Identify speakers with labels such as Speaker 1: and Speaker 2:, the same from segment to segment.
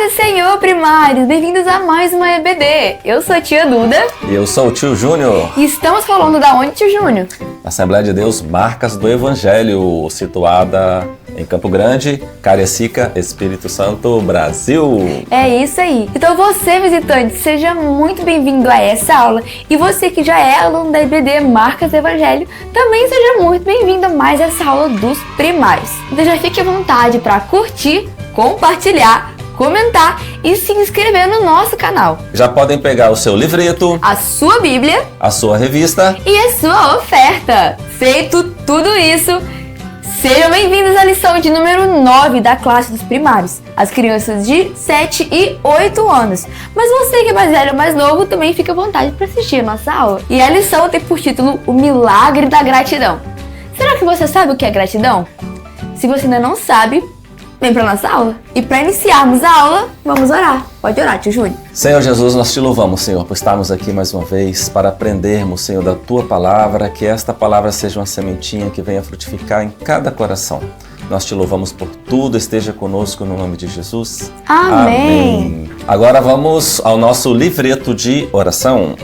Speaker 1: Paz do Senhor, primários! Bem-vindos a mais uma EBD. Eu sou a tia Duda.
Speaker 2: E eu sou o tio Júnior.
Speaker 1: E estamos falando da onde, tio Júnior?
Speaker 2: Assembleia de Deus Marcas do Evangelho, situada em Campo Grande, Cariacica, Espírito Santo, Brasil.
Speaker 1: É isso aí. Então você, visitante, seja muito bem-vindo a essa aula. E você que já é aluno da EBD Marcas do Evangelho, também seja muito bem-vindo a mais essa aula dos primários. Então já fique à vontade para curtir, compartilhar, comentar e se inscrever no nosso canal.
Speaker 2: Já podem pegar o seu livreto,
Speaker 1: a sua Bíblia,
Speaker 2: a sua revista
Speaker 1: e a sua oferta. Feito tudo isso, sejam bem-vindos à lição de número 9 da classe dos primários, as crianças de 7 e 8 anos. Mas você que é mais velho ou mais novo também fica à vontade para assistir a nossa aula. E a lição tem por título O Milagre da Gratidão. Será que você sabe o que é gratidão? Se você ainda não sabe, vem para nossa aula. E para iniciarmos a aula, vamos orar. Pode orar, tio Júnior.
Speaker 2: Senhor Jesus, nós te louvamos, Senhor, por estarmos aqui mais uma vez para aprendermos, Senhor, da Tua Palavra, que esta Palavra seja uma sementinha que venha frutificar em cada coração. Nós te louvamos por tudo, esteja conosco no nome de Jesus.
Speaker 1: Amém.
Speaker 2: Agora vamos ao nosso livreto de oração.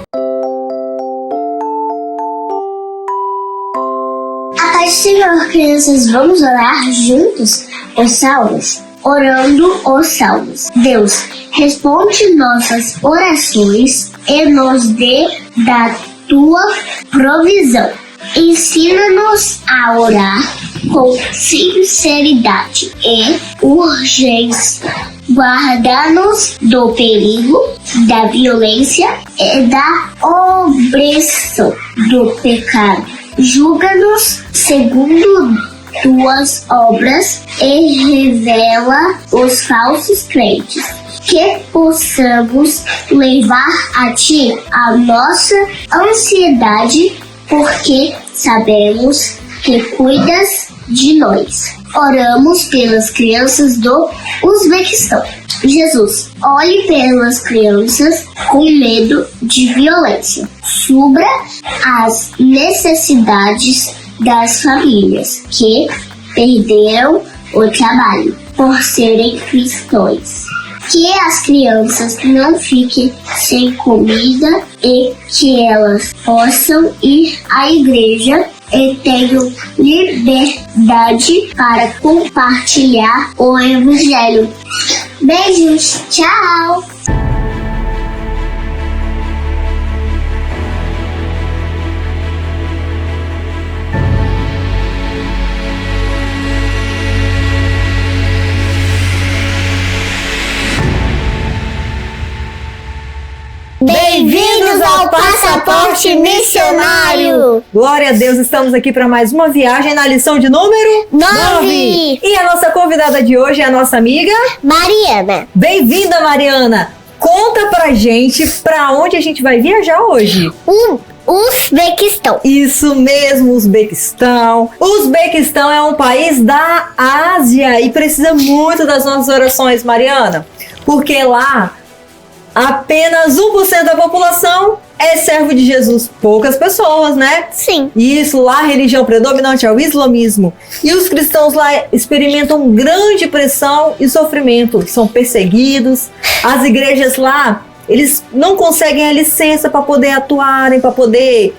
Speaker 3: A paz do Senhor, crianças, vamos orar juntos os salmos, orando os salmos. Deus, responde nossas orações e nos dê da tua provisão. Ensina-nos a orar com sinceridade e urgência. Guarda-nos do perigo, da violência e da opressão do pecado. Julga-nos segundo tuas obras e revela os falsos crentes, que possamos levar a ti a nossa ansiedade, porque sabemos que cuidas de nós. Oramos pelas crianças do Uzbequistão. Jesus, olhe pelas crianças com medo de violência. Supra as necessidades das famílias que perderam o trabalho por serem cristãos. Que as crianças não fiquem sem comida e que elas possam ir à igreja e tenham liberdade para compartilhar o Evangelho. Beijos, tchau!
Speaker 4: Bem-vindos ao Passaporte Missionário!
Speaker 5: Glória a Deus, estamos aqui para mais uma viagem na lição de número
Speaker 4: 9.
Speaker 5: E a nossa convidada de hoje é a nossa amiga
Speaker 4: Mariana.
Speaker 5: Bem-vinda, Mariana! Conta pra gente pra onde a gente vai viajar hoje.
Speaker 4: Uzbequistão.
Speaker 5: Isso mesmo, Uzbequistão. Uzbequistão é um país da Ásia e precisa muito das nossas orações, Mariana, porque lá apenas 1% da população é servo de Jesus. Poucas pessoas, né?
Speaker 4: Sim.
Speaker 5: Isso, lá a religião predominante é o islamismo. E os cristãos lá experimentam grande pressão e sofrimento. São perseguidos. As igrejas lá, eles não conseguem a licença para poder atuarem, para poder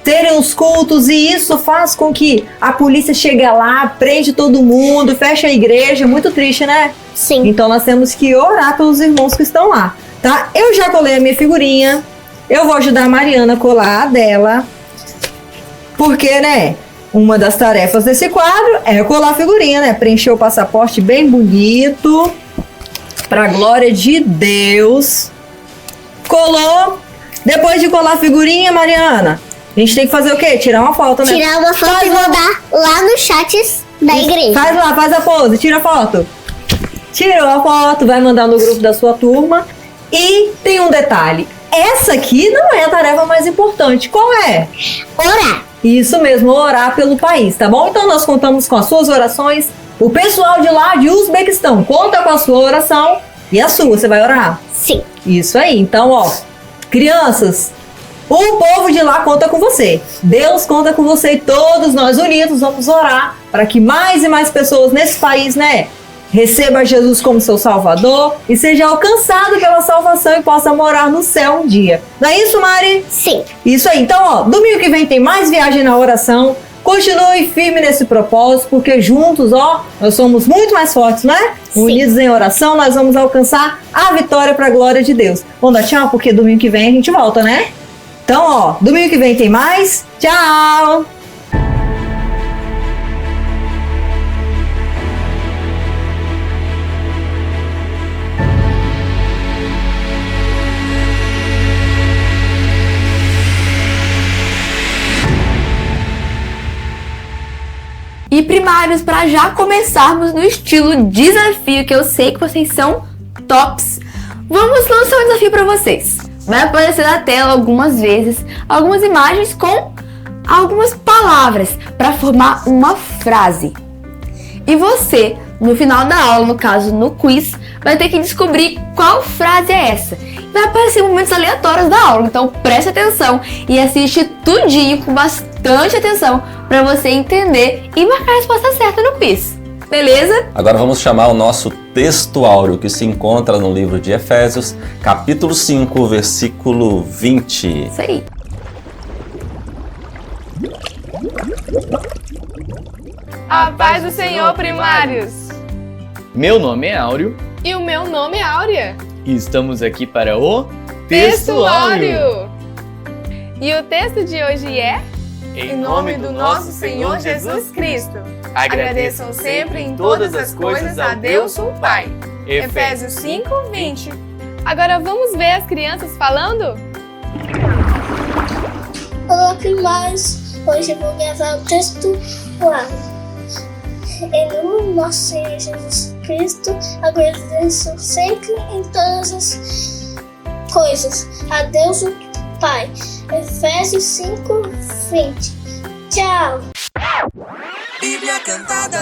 Speaker 5: terem os cultos. E isso faz com que a polícia chegue lá, prende todo mundo, fecha a igreja. Muito triste, né?
Speaker 4: Sim.
Speaker 5: Então nós temos que orar pelos irmãos que estão lá. Tá? Eu já colei a minha figurinha. Eu vou ajudar a Mariana a colar a dela. Porque, né? Uma das tarefas desse quadro é colar a figurinha, né? Preencher o passaporte bem bonito. Pra glória de Deus. Colou. Depois de colar a figurinha, Mariana, a gente tem que fazer o quê? Tirar uma foto, né?
Speaker 4: Tirar uma foto e mandar lá nos chats da igreja.
Speaker 5: Faz lá, faz a pose, tira a foto. Tirou a foto, vai mandar no grupo da sua turma. E tem um detalhe, essa aqui não é a tarefa mais importante. Qual é?
Speaker 4: Orar.
Speaker 5: Isso mesmo, orar pelo país, tá bom? Então nós contamos com as suas orações. O pessoal de lá de Uzbequistão conta com a sua oração e a sua, você vai orar?
Speaker 4: Sim.
Speaker 5: Isso aí, então ó, crianças, o povo de lá conta com você. Deus conta com você e todos nós unidos vamos orar para que mais e mais pessoas nesse país, né, receba Jesus como seu Salvador e seja alcançado pela salvação e possa morar no céu um dia. Não é isso, Mari?
Speaker 4: Sim.
Speaker 5: Isso aí. Então, ó, domingo que vem tem mais Viagem na Oração. Continue firme nesse propósito, porque juntos, ó, nós somos muito mais fortes, né?
Speaker 4: Sim.
Speaker 5: Unidos em oração, nós vamos alcançar a vitória para a glória de Deus. Vamos dar tchau, porque domingo que vem a gente volta, né? Então, ó, domingo que vem tem mais. Tchau!
Speaker 1: E primários, para já começarmos no estilo desafio, que eu sei que vocês são tops, vamos lançar um desafio para vocês. Vai aparecer na tela algumas vezes algumas imagens com algumas palavras para formar uma frase. E você, no final da aula, no caso no quiz, vai ter que descobrir qual frase é essa. Vai aparecer momentos aleatórios da aula, então preste atenção e assiste tudinho com bastante atenção para você entender e marcar a resposta certa no quiz. Beleza?
Speaker 2: Agora vamos chamar o nosso texto áureo, que se encontra no livro de Efésios, capítulo 5, versículo 20.
Speaker 1: Isso aí.
Speaker 6: A paz do Senhor, primários!
Speaker 7: Meu nome é Áureo
Speaker 6: E o meu nome é Áurea.
Speaker 7: e estamos aqui para o
Speaker 6: Texto Áureo! E o texto de hoje é: em nome do nosso Senhor Jesus Cristo, agradeçam sempre em todas as coisas a Deus o Pai. Efésios 5, 20. Agora vamos ver as crianças falando?
Speaker 3: Olá, primários. Hoje eu vou gravar o texto lá. Em nome do nosso Senhor Jesus Cristo, agradeço sempre em todas as coisas a Deus o Pai. Efésios 5, 20. Tchau!
Speaker 8: Bíblia Cantada.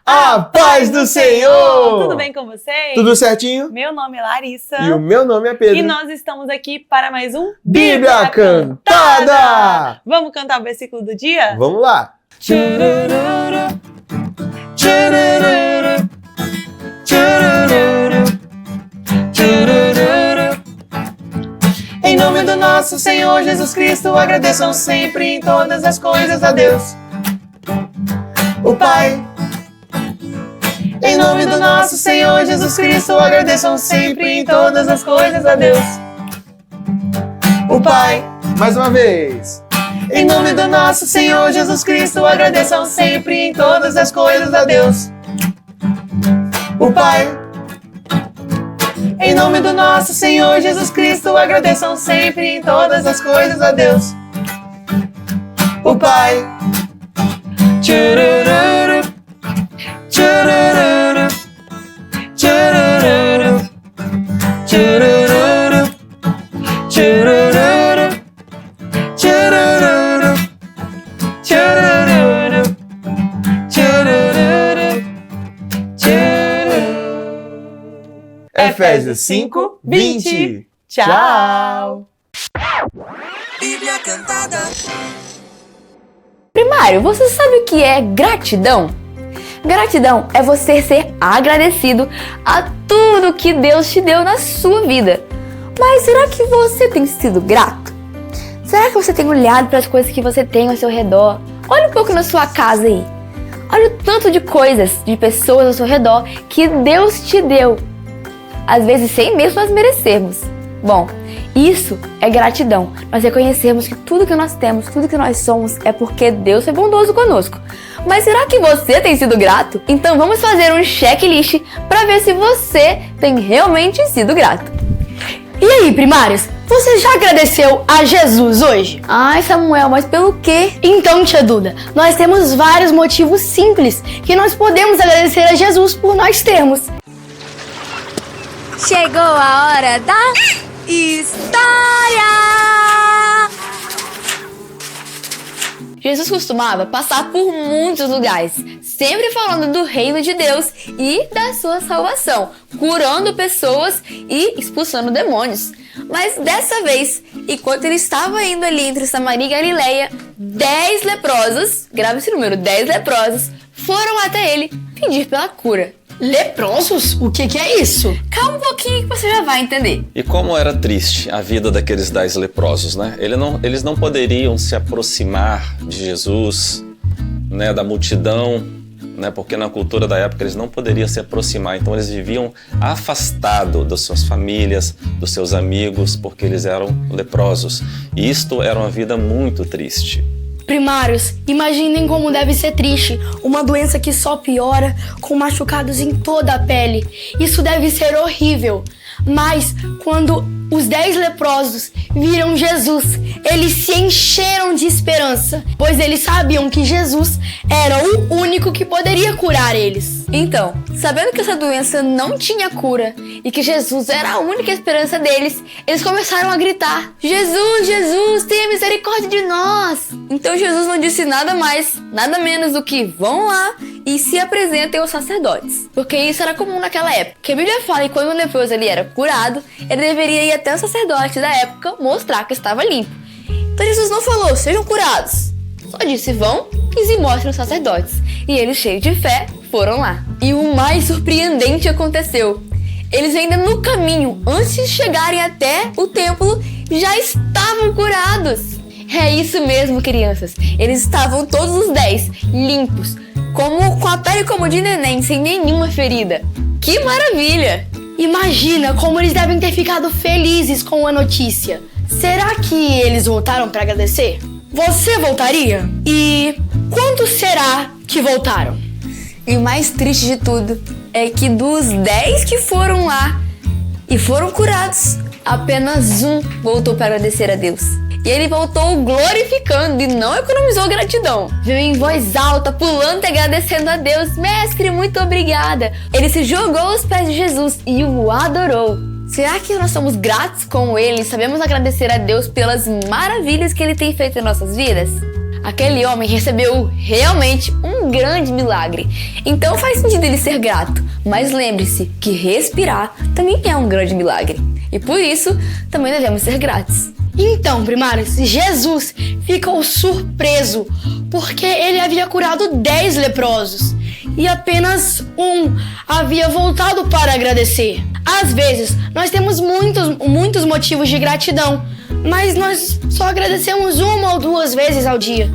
Speaker 7: A paz do Senhor!
Speaker 9: Tudo bem com vocês?
Speaker 8: Tudo certinho?
Speaker 9: Meu nome é Larissa.
Speaker 8: E o meu nome é Pedro.
Speaker 9: E nós estamos aqui para mais um
Speaker 8: Bíblia Cantada!
Speaker 9: Vamos cantar o versículo do dia?
Speaker 8: Vamos lá.
Speaker 7: Tchurururu, tchurururu, tchurururu, tchurururu. Em nome do nosso Senhor Jesus Cristo, agradeçam sempre em todas as coisas a Deus, o Pai. Em nome do nosso Senhor Jesus Cristo, agradeçam sempre em todas as coisas a Deus, o Pai.
Speaker 8: Mais uma vez.
Speaker 7: Em nome do nosso Senhor Jesus Cristo, agradeçam sempre em todas as coisas a Deus, o Pai. Em nome do nosso Senhor Jesus Cristo, agradeçam sempre em todas as coisas a Deus, o Pai. Tchurururu, tchurururu, tchurururu, tchurururu, tchurururu, tchurururu, tchurururu, tchurururu, tchurururu.
Speaker 8: Efésios 5, 20.
Speaker 9: Tchau!
Speaker 8: Bíblia Cantada.
Speaker 1: Primário, você sabe o que é gratidão? Gratidão é você ser agradecido a tudo que Deus te deu na sua vida. Mas será que você tem sido grato? Será que você tem olhado para as coisas que você tem ao seu redor? Olha um pouco na sua casa aí. Olha o tanto de coisas, de pessoas ao seu redor que Deus te deu. Às vezes sem mesmo nós merecermos. Bom, isso é gratidão. Nós reconhecermos que tudo que nós temos, tudo que nós somos é porque Deus é bondoso conosco. Mas será que você tem sido grato? Então vamos fazer um checklist para ver se você tem realmente sido grato.
Speaker 4: E aí, primários? Você já agradeceu a Jesus hoje?
Speaker 1: Ai, Samuel, mas pelo quê?
Speaker 4: Então, tia Duda, nós temos vários motivos simples que nós podemos agradecer a Jesus por nós termos.
Speaker 1: Chegou a hora da história! Jesus costumava passar por muitos lugares, sempre falando do reino de Deus e da sua salvação, curando pessoas e expulsando demônios. Mas dessa vez, enquanto ele estava indo ali entre Samaria e Galileia, 10 leprosos, grave esse número, 10 leprosos, foram até ele pedir pela cura.
Speaker 4: Leprosos? O que é isso?
Speaker 1: Calma um pouquinho que você já vai entender.
Speaker 2: E como era triste a vida daqueles 10 leprosos, né? Eles não poderiam se aproximar de Jesus, né, da multidão, né, porque na cultura da época eles não poderiam se aproximar, então eles viviam afastados das suas famílias, dos seus amigos, porque eles eram leprosos. E isto era uma vida muito triste.
Speaker 4: Primários, imaginem como deve ser triste, uma doença que só piora, com machucados em toda a pele. Isso deve ser horrível. Mas quando os 10 leprosos viram Jesus, eles se encheram de esperança, pois eles sabiam que Jesus era o único que poderia curar eles.
Speaker 1: Então, sabendo que essa doença não tinha cura e que Jesus era a única esperança deles, eles começaram a gritar: Jesus, Jesus, tenha misericórdia de nós! Então Jesus não disse nada mais, nada menos do que vão lá e se apresentem aos sacerdotes, porque isso era comum naquela época. Que a Bíblia fala que quando o leproso ele era curado, ele deveria ir até o sacerdote da época mostrar que estava limpo. Então Jesus não falou, sejam curados. Só disse, vão e se mostrem aos sacerdotes. E eles, cheios de fé, foram lá. E o mais surpreendente aconteceu. Eles ainda no caminho, antes de chegarem até o templo, já estavam curados. É isso mesmo, crianças. Eles estavam todos os 10 limpos, com a pele como de neném, sem nenhuma ferida. Que maravilha!
Speaker 4: Imagina como eles devem ter ficado felizes com a notícia. Será que eles voltaram para agradecer? Você voltaria? E quantos será que voltaram?
Speaker 1: E o mais triste de tudo é que dos 10 que foram lá e foram curados, apenas um voltou para agradecer a Deus. E ele voltou glorificando e não economizou gratidão. Veio em voz alta, pulando e agradecendo a Deus. Mestre, muito obrigada. Ele se jogou aos pés de Jesus e o adorou. Será que nós somos gratos com ele e sabemos agradecer a Deus pelas maravilhas que ele tem feito em nossas vidas? Aquele homem recebeu realmente um grande milagre. Então faz sentido ele ser grato. Mas lembre-se que respirar também é um grande milagre. E por isso, também devemos ser gratos.
Speaker 4: Então, primários, Jesus ficou surpreso porque ele havia curado 10 leprosos e apenas um havia voltado para agradecer. Às vezes, nós temos muitos motivos de gratidão, mas nós só agradecemos 1 ou 2 vezes ao dia.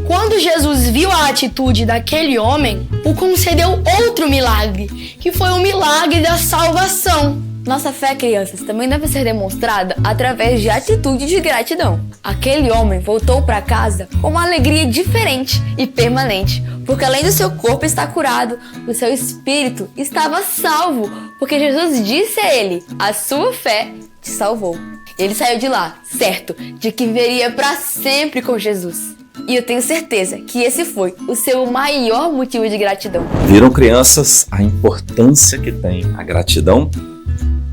Speaker 4: Quando Jesus viu a atitude daquele homem, o concedeu outro milagre, que foi o milagre da salvação.
Speaker 1: Nossa fé, crianças, também deve ser demonstrada através de atitude de gratidão. Aquele homem voltou para casa com uma alegria diferente e permanente, porque além do seu corpo estar curado, o seu espírito estava salvo, porque Jesus disse a ele, a sua fé te salvou. Ele saiu de lá, certo, de que viveria para sempre com Jesus. E eu tenho certeza que esse foi o seu maior motivo de gratidão.
Speaker 2: Viram, crianças, a importância que tem a gratidão?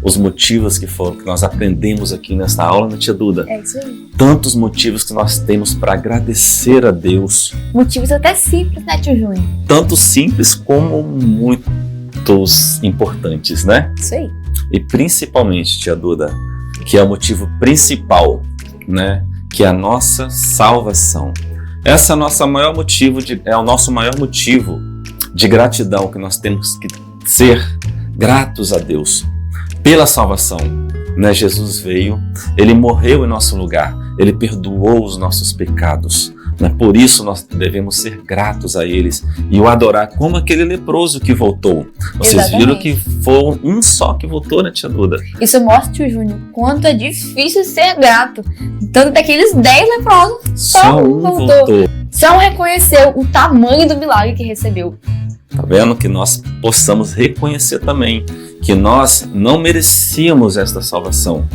Speaker 2: Os motivos que nós aprendemos aqui nesta aula, né, tia Duda?
Speaker 1: É isso aí.
Speaker 2: Tantos motivos que nós temos para agradecer a Deus.
Speaker 1: Motivos até simples, né, tio Júnior?
Speaker 2: Tanto simples como muitos importantes, né?
Speaker 1: Isso aí.
Speaker 2: E principalmente, tia Duda, que é o motivo principal, né? Que é a nossa salvação. Esse é o nosso maior motivo de gratidão, que nós temos que ser gratos a Deus pela salvação, né? Jesus veio, ele morreu em nosso lugar, ele perdoou os nossos pecados, né? Por isso nós devemos ser gratos a eles e o adorar como aquele leproso que voltou. Vocês
Speaker 1: Exatamente.
Speaker 2: Viram que foi um só que voltou, né, tia Duda?
Speaker 1: Isso mostra, tio Júnior, quanto é difícil ser grato. Tanto daqueles 10 leprosos, só um voltou. Só um reconheceu o tamanho do milagre que recebeu.
Speaker 2: Tá vendo? Que nós possamos reconhecer também que nós não merecíamos esta salvação,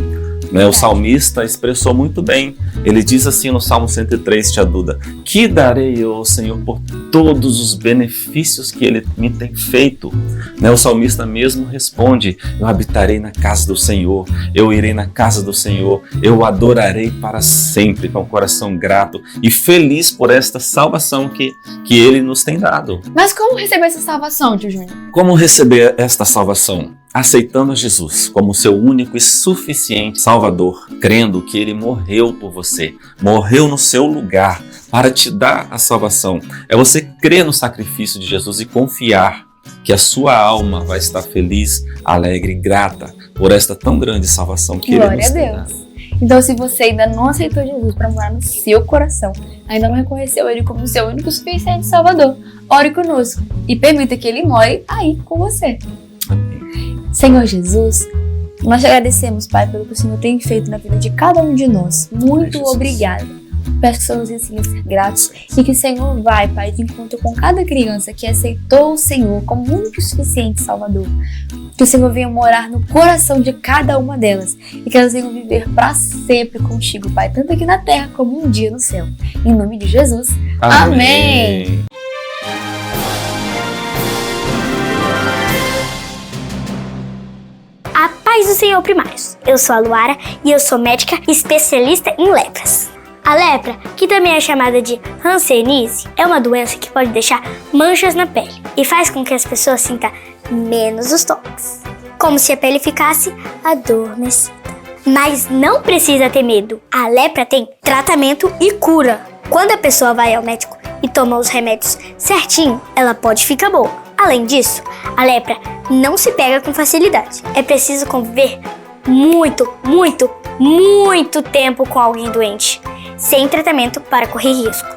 Speaker 2: né? O salmista expressou muito bem. Ele diz assim no Salmo 103, tia Duda: que darei eu ao Senhor por todos os benefícios que Ele me tem feito? Né? O salmista mesmo responde: eu habitarei na casa do Senhor, eu irei na casa do Senhor, eu o adorarei para sempre, com o coração grato e feliz por esta salvação que Ele nos tem dado.
Speaker 1: Mas como receber essa salvação, tio Júnior?
Speaker 2: Como receber esta salvação? Aceitando a Jesus como seu único e suficiente Salvador, crendo que Ele morreu por você, morreu no seu lugar para te dar a salvação. É você crer no sacrifício de Jesus e confiar que a sua alma vai estar feliz, alegre e grata por esta tão grande salvação que Ele
Speaker 1: Glória
Speaker 2: nos
Speaker 1: a
Speaker 2: tem
Speaker 1: Deus.
Speaker 2: dado.
Speaker 1: Então, se você ainda não aceitou Jesus para morar no seu coração, ainda não reconheceu Ele como seu único suficiente Salvador, ore conosco e permita que Ele more aí com você. Senhor Jesus, nós te agradecemos, Pai, pelo que o Senhor tem feito na vida de cada um de nós. Muito obrigada. Peço que o Senhor nos ensine a ser gratos e que o Senhor vai, Pai, de encontro com cada criança que aceitou o Senhor como único e suficiente Salvador. Que o Senhor venha morar no coração de cada uma delas e que elas venham viver para sempre contigo, Pai, tanto aqui na terra como um dia no céu. Em nome de Jesus. Amém.
Speaker 3: A paz do Senhor, primários. Eu sou a Luara e eu sou médica especialista em lepras. A lepra, que também é chamada de hanseníase, é uma doença que pode deixar manchas na pele e faz com que as pessoas sintam menos os toques, como se a pele ficasse adormecida. Mas não precisa ter medo, a lepra tem tratamento e cura. Quando a pessoa vai ao médico e toma os remédios certinho, ela pode ficar boa. Além disso, a lepra não se pega com facilidade. É preciso conviver muito tempo com alguém doente, sem tratamento para correr risco.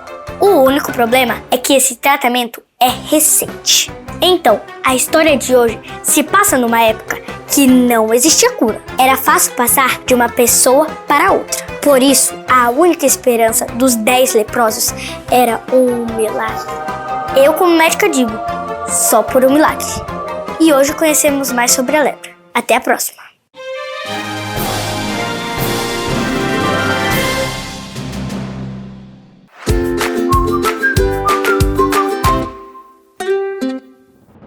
Speaker 3: O único problema é que esse tratamento é recente. Então, a história de hoje se passa numa época que não existia cura. Era fácil passar de uma pessoa para outra. Por isso, a única esperança dos 10 leprosos era um milagre. Eu, como médica, digo, só por um milagre. E hoje conhecemos mais sobre a lepra. Até a próxima!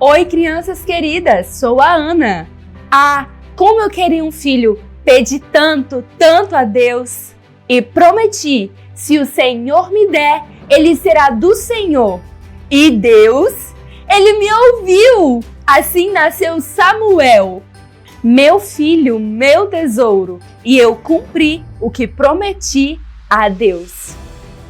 Speaker 6: Oi, crianças queridas, sou a Ana. Ah, como eu queria um filho, pedi tanto a Deus e prometi, se o Senhor me der, ele será do Senhor. E Deus, ele me ouviu. Assim nasceu Samuel, meu filho, meu tesouro, e eu cumpri o que prometi a Deus.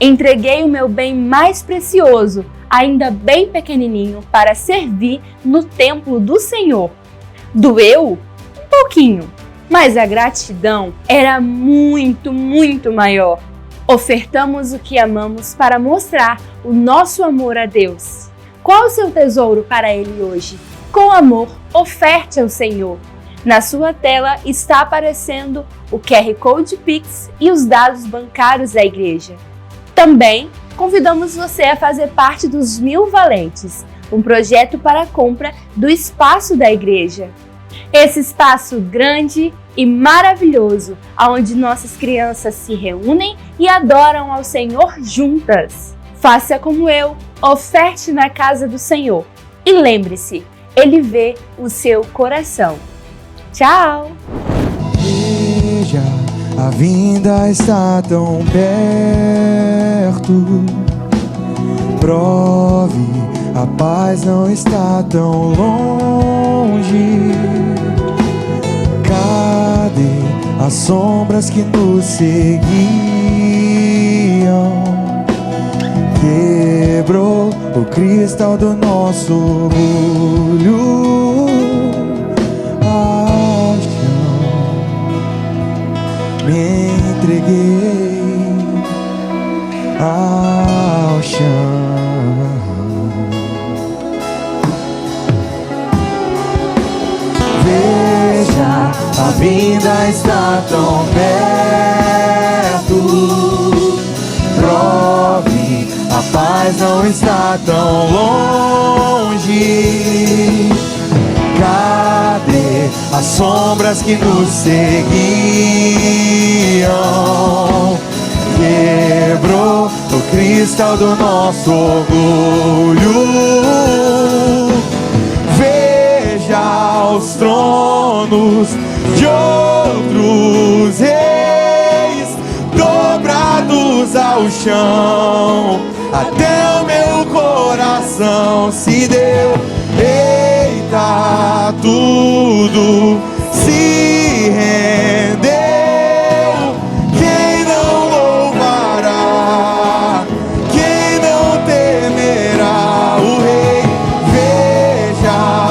Speaker 6: Entreguei o meu bem mais precioso, ainda bem pequenininho, para servir no templo do Senhor. Doeu? Um pouquinho, mas a gratidão era muito maior. Ofertamos o que amamos para mostrar o nosso amor a Deus. Qual o seu tesouro para Ele hoje? Com amor, oferte ao Senhor. Na sua tela está aparecendo o QR Code Pix e os dados bancários da igreja. Também convidamos você a fazer parte dos 1000 Valentes, um projeto para a compra do espaço da igreja. Esse espaço grande e maravilhoso, onde nossas crianças se reúnem e adoram ao Senhor juntas. Faça como eu, oferte na casa do Senhor. E lembre-se, Ele vê o seu coração. Tchau!
Speaker 8: Veja, a vinda está tão perto. Prove, a paz não está tão longe. Cadê as sombras que nos seguiam? Quebrou o cristal do nosso orgulho. Ao chão me entreguei, ao chão. Veja, a vinda está tão perto. Prove, a paz não está tão longe. Cadê as sombras que nos seguiam? Quebrou o cristal do nosso orgulho. Veja os tronos de outros reis dobrados ao chão. Até o meu coração se deu. Eita, tudo se rendeu. Quem não louvará? Quem não temerá o Rei? Veja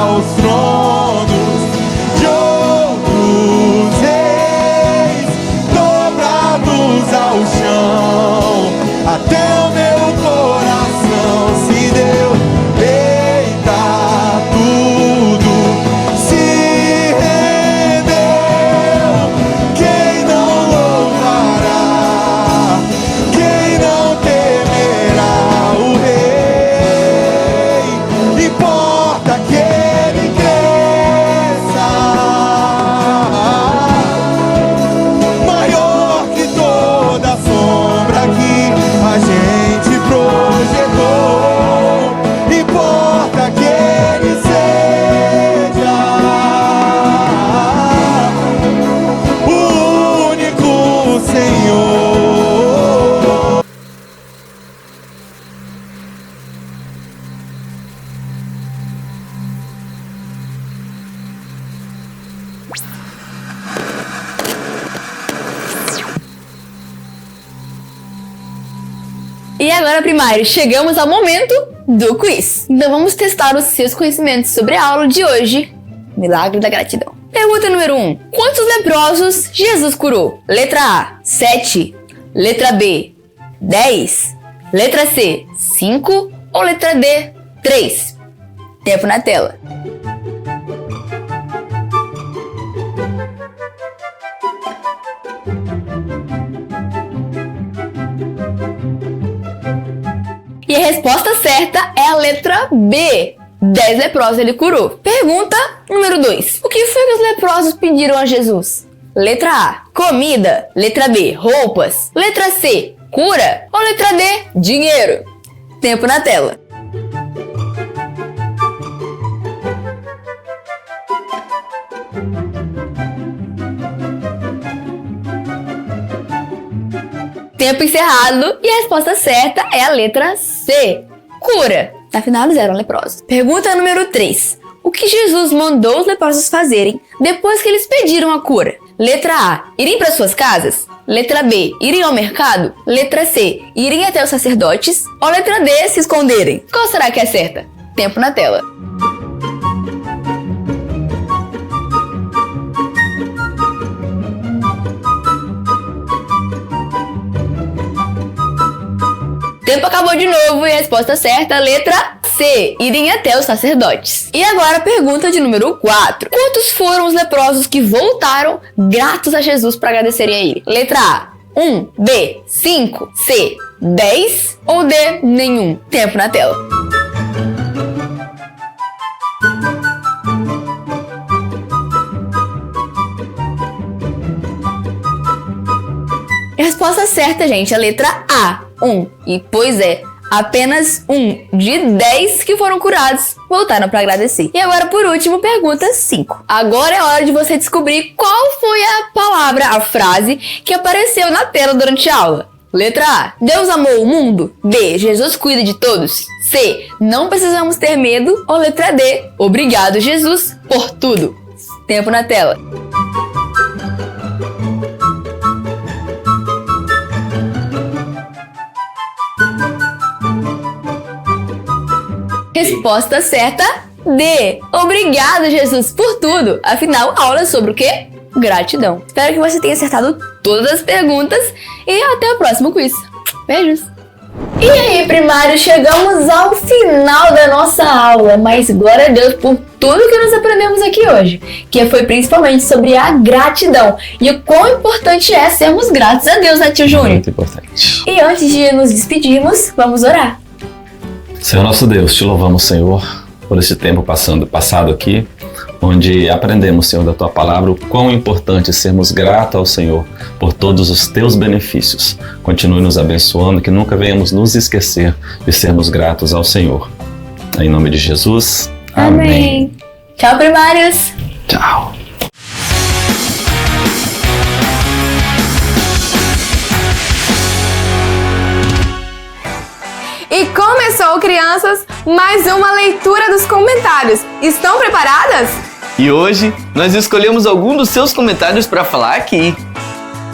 Speaker 1: E agora, primário, chegamos ao momento do quiz. Então vamos testar os seus conhecimentos sobre a aula de hoje. Milagre da gratidão. Pergunta número 1. Quantos leprosos Jesus curou? Letra A, 7. Letra B, 10. Letra C, 5. Ou letra D, 3. Tempo na tela. E a resposta certa é a letra B. 10 leprosos ele curou. Pergunta número 2. O que foi que os leprosos pediram a Jesus? Letra A, comida. Letra B, roupas. Letra C, cura. Ou letra D, dinheiro. Tempo na tela. Tempo encerrado e a resposta certa é a letra C, cura. Afinal, eles eram leprosos. Pergunta número 3. O que Jesus mandou os leprosos fazerem depois que eles pediram a cura? Letra A, irem para suas casas. Letra B, irem ao mercado. Letra C, irem até os sacerdotes. Ou letra D, se esconderem. Qual será que é certa? Tempo na tela. Tempo acabou de novo e a resposta certa, letra C, irem até os sacerdotes. E agora a pergunta de número 4. Quantos foram os leprosos que voltaram gratos a Jesus para agradecerem a ele? Letra A, 1, B, 5, C, 10 ou D, nenhum. Tempo na tela. A resposta certa, gente, é a letra A, 1. E pois é, apenas 1 de 10 que foram curados voltaram para agradecer. E agora, por último, pergunta 5. Agora é hora de você descobrir qual foi a palavra, a frase que apareceu na tela durante a aula. Letra A, Deus amou o mundo. B, Jesus cuida de todos. C, não precisamos ter medo. Ou letra D, obrigado, Jesus, por tudo. Tempo na tela. Resposta certa, D. Obrigado, Jesus, por tudo. Afinal, a aula é sobre o quê? Gratidão. Espero que você tenha acertado todas as perguntas e até o próximo quiz. Beijos! E aí, primário, chegamos ao final da nossa aula, mas glória a Deus por tudo que nós aprendemos aqui hoje, que foi principalmente sobre a gratidão e o quão importante é sermos gratos a Deus, né, tio Júnior?
Speaker 2: Muito importante.
Speaker 1: E antes de nos despedirmos, vamos orar.
Speaker 2: Senhor nosso Deus, te louvamos, Senhor, por esse tempo passado aqui, onde aprendemos, Senhor, da Tua Palavra, o quão importante é sermos gratos ao Senhor por todos os Teus benefícios. Continue nos abençoando, que nunca venhamos nos esquecer de sermos gratos ao Senhor. Em nome de Jesus, amém.
Speaker 1: Tchau, primários!
Speaker 2: Tchau!
Speaker 6: E começou, crianças, mais uma leitura dos comentários. Estão preparadas?
Speaker 10: E hoje nós escolhemos alguns dos seus comentários para falar aqui.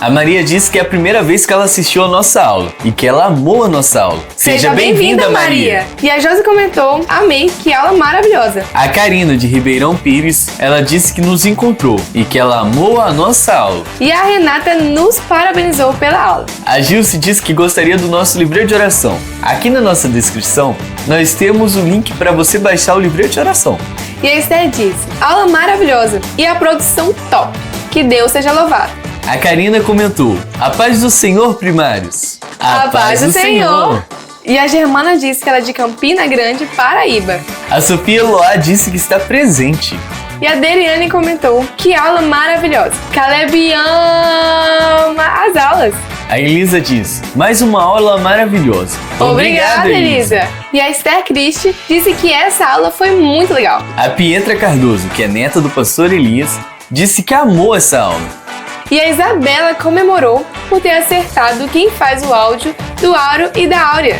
Speaker 10: A Maria disse que é a primeira vez que ela assistiu a nossa aula e que ela amou a nossa aula. Seja bem-vinda, Maria!
Speaker 6: E a Josi comentou, amei, que aula maravilhosa.
Speaker 10: A Karina, de Ribeirão Pires, ela disse que nos encontrou e que ela amou a nossa aula.
Speaker 6: E a Renata nos parabenizou pela aula.
Speaker 10: A Gilce disse que gostaria do nosso livreto de oração. Aqui na nossa descrição, nós temos o link para você baixar o livreto de oração.
Speaker 6: E a Esther disse, aula maravilhosa e a produção top. Que Deus seja louvado.
Speaker 10: A Karina comentou, a paz do Senhor, primários.
Speaker 6: A paz do Senhor. E a Germana disse que ela é de Campina Grande, Paraíba.
Speaker 10: A Sofia Loá disse que está presente.
Speaker 6: E a Deriane comentou, que aula maravilhosa. Caleb ama as aulas.
Speaker 10: A Elisa diz, mais uma aula maravilhosa.
Speaker 6: Obrigada, Elisa. E a Esther Christie disse que essa aula foi muito legal.
Speaker 10: A Pietra Cardoso, que é neta do pastor Elias, disse que amou essa aula.
Speaker 6: E a Isabela comemorou por ter acertado quem faz o áudio do Auro e da Áurea.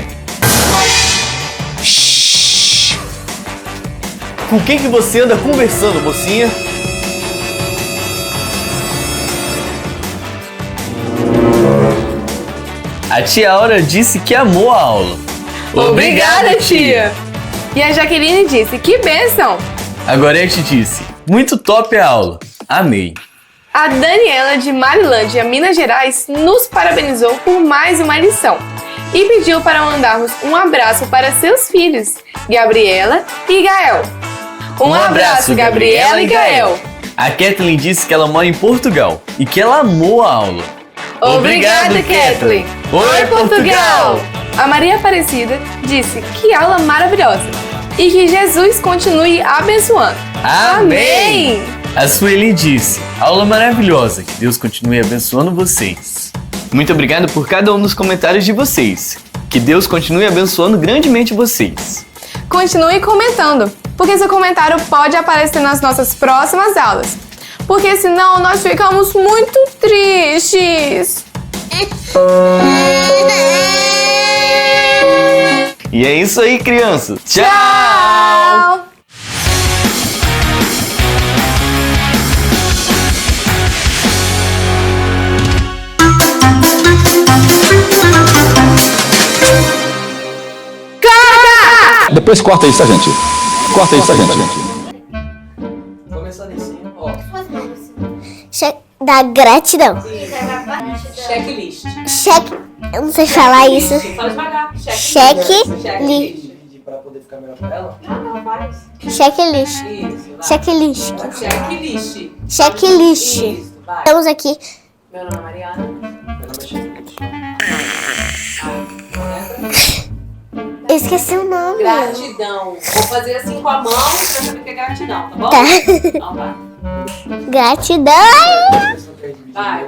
Speaker 10: Shhh. Com quem que você anda conversando, mocinha? A tia Aura disse que amou a aula.
Speaker 6: Obrigada, tia! E a Jaqueline disse, que bênção!
Speaker 10: A Gorete disse, muito top a aula. Amei.
Speaker 6: A Daniela de Marilândia, Minas Gerais, nos parabenizou por mais uma lição e pediu para mandarmos um abraço para seus filhos, Gabriela e Gael. Um abraço, Gabriela e Gael.
Speaker 10: A Kathleen disse que ela mora em Portugal e que ela amou a aula.
Speaker 6: Obrigada, Kathleen.
Speaker 10: Oi, Portugal!
Speaker 6: A Maria Aparecida disse que aula maravilhosa e que Jesus continue abençoando.
Speaker 10: Amém! A Sueli disse, aula maravilhosa, que Deus continue abençoando vocês. Muito obrigado por cada um dos comentários de vocês. Que Deus continue abençoando grandemente vocês.
Speaker 6: Continue comentando, porque seu comentário pode aparecer nas nossas próximas aulas. Porque senão nós ficamos muito tristes.
Speaker 10: E é isso aí, crianças. Tchau!
Speaker 6: Tchau!
Speaker 11: Depois corta isso, tá, gente? Corta isso, tá, gente?
Speaker 3: Da gratidão.
Speaker 12: Checklist.
Speaker 3: Eu não sei falar isso.
Speaker 12: Fala devagar.
Speaker 3: Checklist.
Speaker 12: Pra poder ficar melhor pra ela? Não, faz.
Speaker 3: Checklist.
Speaker 12: Isso, vai.
Speaker 3: Checklist.
Speaker 12: Checklist.
Speaker 3: Checklist.
Speaker 12: Isso, vai.
Speaker 3: Estamos aqui.
Speaker 12: Meu nome é Mariana. Meu nome é Checklist.
Speaker 3: Eu esqueci o nome.
Speaker 12: Gratidão. Vou fazer assim com a mão pra saber que é gratidão, tá bom?
Speaker 3: Tá.
Speaker 12: Então vai.
Speaker 3: Gratidão.
Speaker 12: Vai.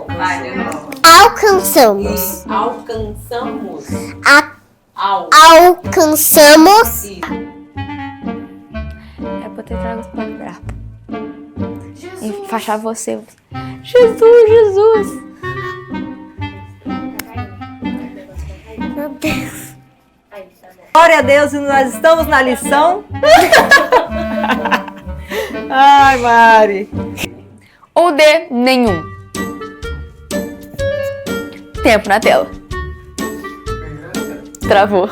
Speaker 12: Vai, de novo.
Speaker 3: Alcançamos.
Speaker 12: Alcançamos.
Speaker 3: Alcançamos.
Speaker 12: Isso.
Speaker 1: É pra ter trago para lembrar. Enfaixar você. Jesus, Jesus.
Speaker 3: Meu Deus.
Speaker 5: Glória a Deus, e nós estamos na lição. Ai, Mari.
Speaker 1: Ou D, nenhum. Tempo na tela. Travou.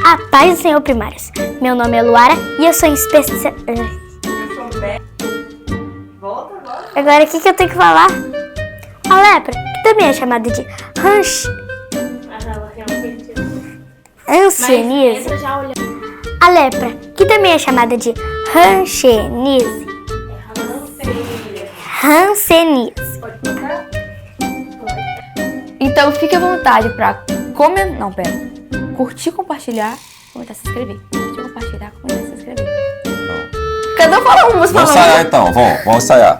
Speaker 3: A paz do Senhor, primários. Meu nome é Luara e eu sou especial. Agora o que eu tenho que falar? A lepra, que também é chamada de hanseníase. A lepra, que também é chamada de hanseníase. Hanseníase.
Speaker 1: Então fique à vontade pra curtir, compartilhar, comentar, se inscrever. Curtir, compartilhar, comentar, se inscrever. Cada um fala uma,
Speaker 2: Vamos ensaiar então, vamos ensaiar.